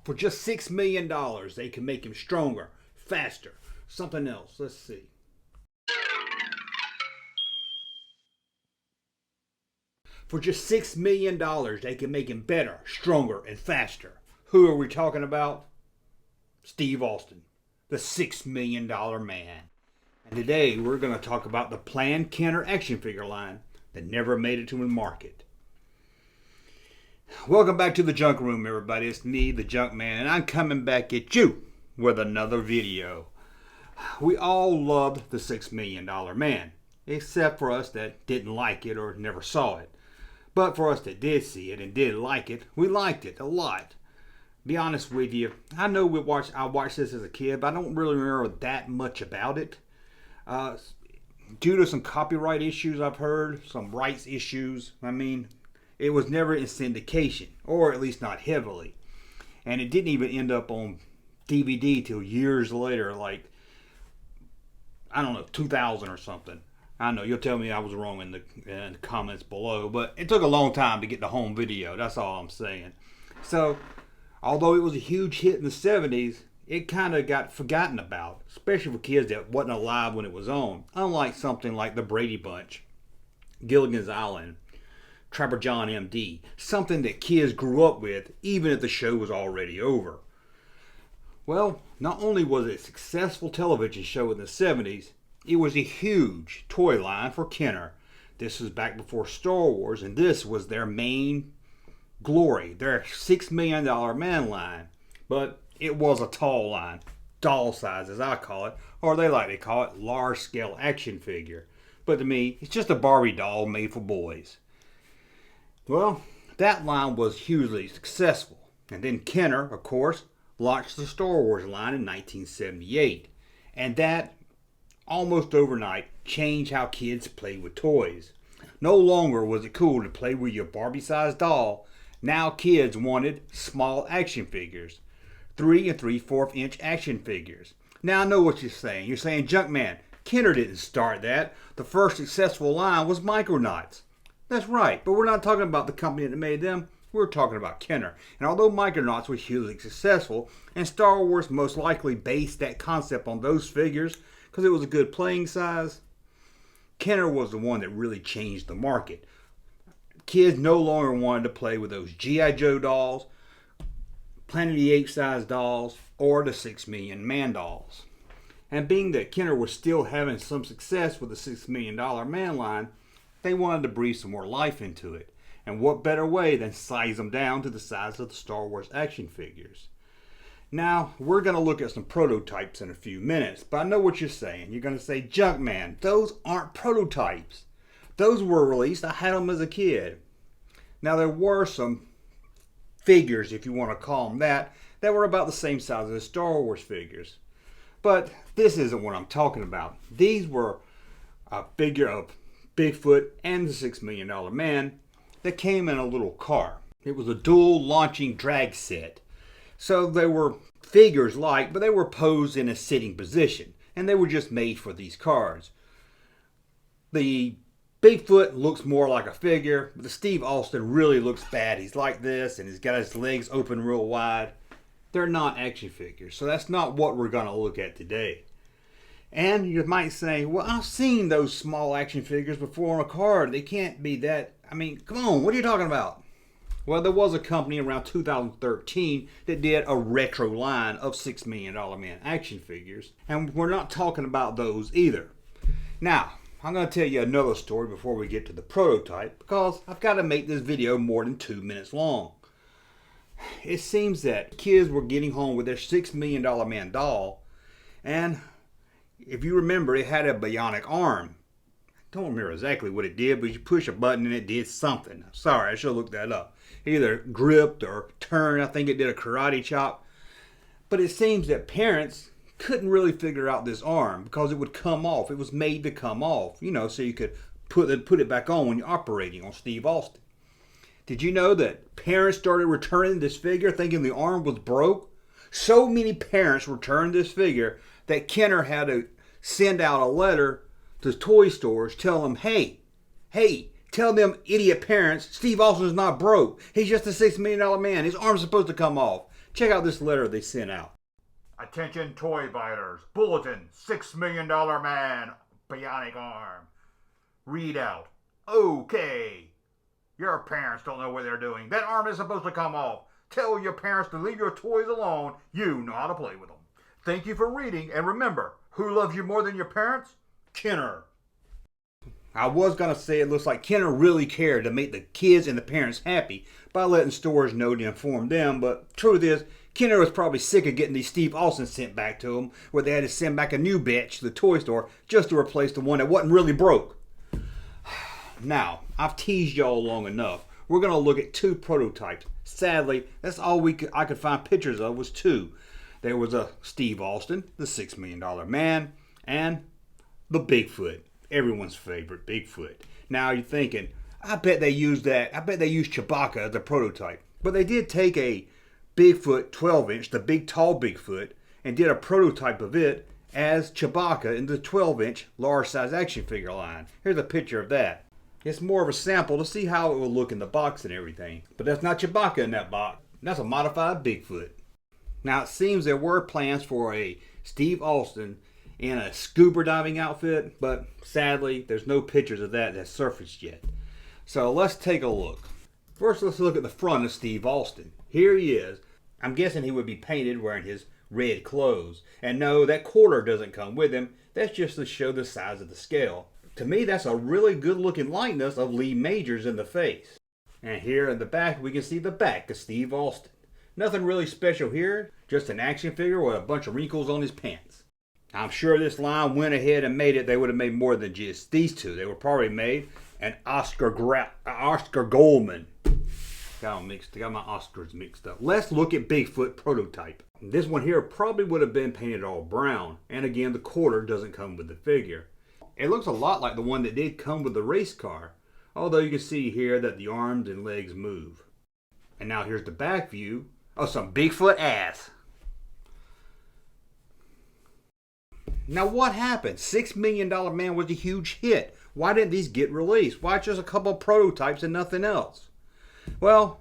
For just $6 million, they can make him stronger, faster, something else. Let's see. For just $6 million, they can make him better, stronger, and faster. Who are we talking about? Stevelston, the $6 million man. And today we're going to talk about the planned Kenner action figure line that never made it to the market. Welcome back to the Junk Room, everybody. It's me, the Junkman, and I'm coming back at you with another video. We all loved the $6 million man, except for us that didn't like it or never saw it. But for us that did see it and did like it, we liked it a lot. Be honest with you, I know I watched this as a kid, but I don't really remember that much about it. Due to some copyright issues I've heard, some rights issues, it was never in syndication, or at least not heavily. And it didn't even end up on DVD till years later, like, 2000 or something. I know, you'll tell me I was wrong in the comments below, but it took a long time to get to home video, that's all I'm saying. So, although it was a huge hit in the 70s, it kind of got forgotten about, especially for kids that wasn't alive when it was on. Unlike something like the Brady Bunch, Gilligan's Island, Trapper John M.D., something that kids grew up with even if the show was already over. Well, not only was it a successful television show in the 70s, it was a huge toy line for Kenner. This was back before Star Wars, and this was their main glory, their $6 million man line. But it was a tall line, doll size as I call it, or they like to call it large scale action figure. But to me, it's just a Barbie doll made for boys. Well, that line was hugely successful. And then Kenner, of course, launched the Star Wars line in 1978. And that, almost overnight, changed how kids play with toys. No longer was it cool to play with your Barbie-sized doll. Now kids wanted small action figures. 3 3/4 inch action figures. Now I know what you're saying. You're saying, Junkman, Kenner didn't start that. The first successful line was Micronauts. That's right, but we're not talking about the company that made them. We're talking about Kenner. And although Micronauts was hugely successful, and Star Wars most likely based that concept on those figures because it was a good playing size, Kenner was the one that really changed the market. Kids no longer wanted to play with those G.I. Joe dolls, Planet of the Apes size dolls, or the $6 million man dolls. And being that Kenner was still having some success with the $6 million man line, they wanted to breathe some more life into it. And what better way than size them down to the size of the Star Wars action figures. Now, we're going to look at some prototypes in a few minutes, but I know what you're saying. You're going to say, Junkman, those aren't prototypes. Those were released. I had them as a kid. Now, there were some figures, if you want to call them that were about the same size as the Star Wars figures. But this isn't what I'm talking about. These were a figure of Bigfoot and the $6 million man that came in a little car. It was a dual launching drag set. So they were figures like, but they were posed in a sitting position. And they were just made for these cars. The Bigfoot looks more like a figure, but the Steve Austin really looks bad. He's like this, and he's got his legs open real wide. They're not action figures, so that's not what we're going to look at today. And you might say, well, I've seen those small action figures before on a car. They can't be that. Come on, what are you talking about? Well, there was a company around 2013 that did a retro line of $6 million man action figures, and we're not talking about those either. Now, I'm going to tell you another story before we get to the prototype because I've got to make this video more than 2 minutes long. It seems that kids were getting home with their $6 million man doll, and if you remember, it had a bionic arm. I don't remember exactly what it did, but you push a button and it did something. Sorry, I should have looked that up. Either gripped or turned. I think it did a karate chop. But it seems that parents couldn't really figure out this arm because it would come off. It was made to come off, so you could put it back on when you're operating on Steve Austin. Did you know that parents started returning this figure thinking the arm was broke? So many parents returned this figure that Kenner had to send out a letter to toy stores telling them, hey, tell them idiot parents Steve Austin's not broke. He's just a $6 million man. His arm's supposed to come off. Check out this letter they sent out. Attention toy buyers. Bulletin. $6 million man. Bionic arm. Read out. Okay. Your parents don't know what they're doing. That arm is supposed to come off. Tell your parents to leave your toys alone. You know how to play with them. Thank you for reading, and remember, who loves you more than your parents? Kenner. I was going to say it looks like Kenner really cared to make the kids and the parents happy by letting stores know to inform them, but truth is, Kenner was probably sick of getting these Stevelston sent back to him, where they had to send back a new batch to the toy store just to replace the one that wasn't really broke. Now, I've teased y'all long enough. We're going to look at two prototypes. Sadly, that's all I could find pictures of was two. There was a Stevelston, the $6 million man, and the Bigfoot, everyone's favorite Bigfoot. Now you're thinking, I bet they used Chewbacca as a prototype. But they did take a Bigfoot 12-inch, the big tall Bigfoot, and did a prototype of it as Chewbacca in the 12-inch large size action figure line. Here's a picture of that. It's more of a sample to see how it will look in the box and everything. But that's not Chewbacca in that box. That's a modified Bigfoot. Now it seems there were plans for a Stevelston in a scuba diving outfit, but sadly there's no pictures of that surfaced yet. So let's take a look. First, let's look at the front of Stevelston. Here he is. I'm guessing he would be painted wearing his red clothes. And no, that quarter doesn't come with him. That's just to show the size of the scale. To me, that's a really good looking likeness of Lee Majors in the face. And here in the back, we can see the back of Stevelston. Nothing really special here, just an action figure with a bunch of wrinkles on his pants. I'm sure this line went ahead and made it. They would have made more than just these two. They were probably made an Oscar Goldman. Got my Oscars mixed up. Let's look at Bigfoot prototype. This one here probably would have been painted all brown. And again, the quarter doesn't come with the figure. It looks a lot like the one that did come with the race car. Although you can see here that the arms and legs move. And now here's the back view of some Bigfoot ass. Now what happened? $6 Million Man was a huge hit. Why didn't these get released? Why just a couple of prototypes and nothing else? Well,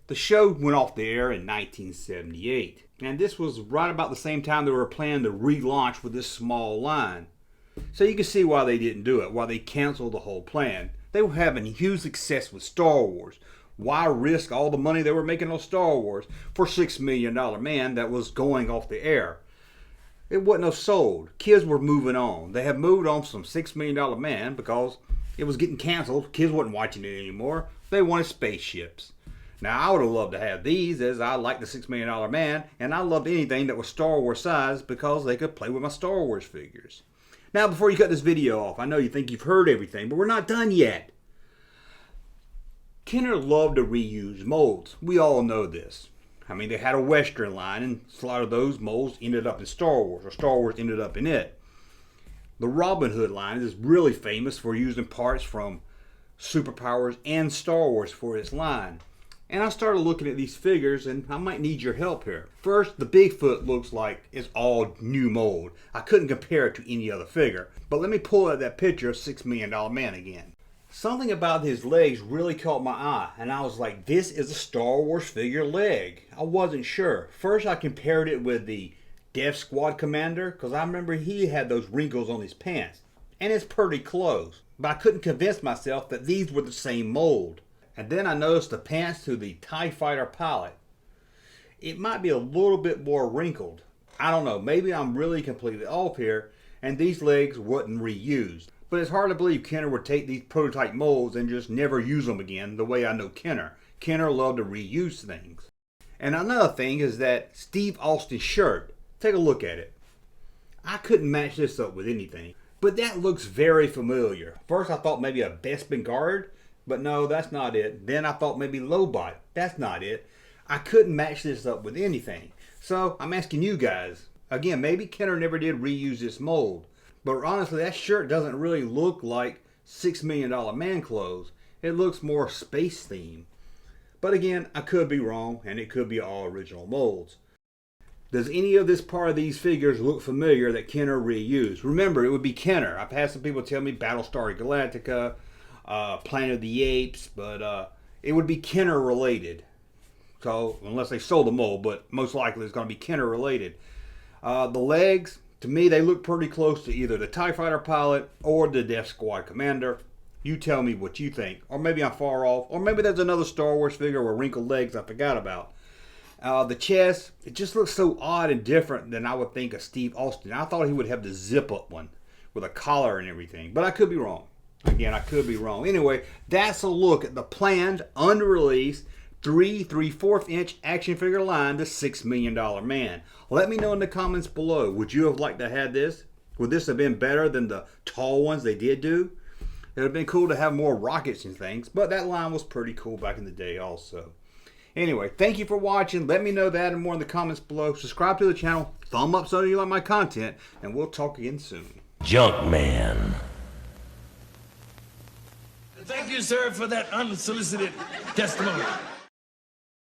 the show went off the air in 1978. And this was right about the same time they were planning to relaunch with this small line. So you can see why they didn't do it, why they canceled the whole plan. They were having huge success with Star Wars. Why risk all the money they were making on Star Wars for $6 Million Man that was going off the air? It wouldn't have sold. Kids were moving on. They have moved on from $6 Million Man because it was getting canceled. Kids wasn't watching it anymore. They wanted spaceships. Now, I would have loved to have these, as I like the $6 Million Man, and I loved anything that was Star Wars size because they could play with my Star Wars figures. Now, before you cut this video off, I know you think you've heard everything, but we're not done yet. Kenner loved to reuse molds. We all know this. I mean, they had a Western line, and a lot of those molds ended up in Star Wars, or Star Wars ended up in it. The Robin Hood line is really famous for using parts from Superpowers and Star Wars for its line. And I started looking at these figures, and I might need your help here. First, the Bigfoot looks like it's all new mold. I couldn't compare it to any other figure. But let me pull out that picture of $6 Million Man again. Something about his legs really caught my eye, and I was like, this is a Star Wars figure leg. I wasn't sure. First, I compared it with the Death Squad Commander, because I remember he had those wrinkles on his pants. And it's pretty close. But I couldn't convince myself that these were the same mold. And then I noticed the pants to the TIE Fighter pilot. It might be a little bit more wrinkled. I don't know, maybe I'm really completely off here, and these legs wasn't reused. But it's hard to believe Kenner would take these prototype molds and just never use them again the way I know Kenner. Kenner loved to reuse things. And another thing is that Stevelston shirt. Take a look at it. I couldn't match this up with anything, but that looks very familiar. First I thought maybe a Bespin guard, but no, that's not it. Then I thought maybe Lobot. That's not it. I couldn't match this up with anything. So I'm asking you guys, again, maybe Kenner never did reuse this mold. But honestly, that shirt doesn't really look like $6 Million Man clothes. It looks more space theme. But again, I could be wrong, and it could be all original molds. Does any of this part of these figures look familiar that Kenner reused? Remember, it would be Kenner. I've had some people tell me Battlestar Galactica, Planet of the Apes, but it would be Kenner related. So, unless they sold the mold, but most likely it's going to be Kenner related. The legs, to me, they look pretty close to either the TIE Fighter pilot or the Death Squad commander. You tell me what you think. Or maybe I'm far off. Or maybe there's another Star Wars figure with wrinkled legs I forgot about. The chest, it just looks so odd and different than I would think of Steve Austin. I thought he would have the zip-up one with a collar and everything. But I could be wrong. Again, I could be wrong. Anyway, that's a look at the planned, unreleased, 3/4 inch action figure line, the $6 million man. Let me know in the comments below. Would you have liked to have this? Would this have been better than the tall ones they did do? It would have been cool to have more rockets and things, but that line was pretty cool back in the day also. Anyway, thank you for watching. Let me know that and more in the comments below. Subscribe to the channel, thumb up so you like my content, and we'll talk again soon. Junkman. Thank you, sir, for that unsolicited testimony.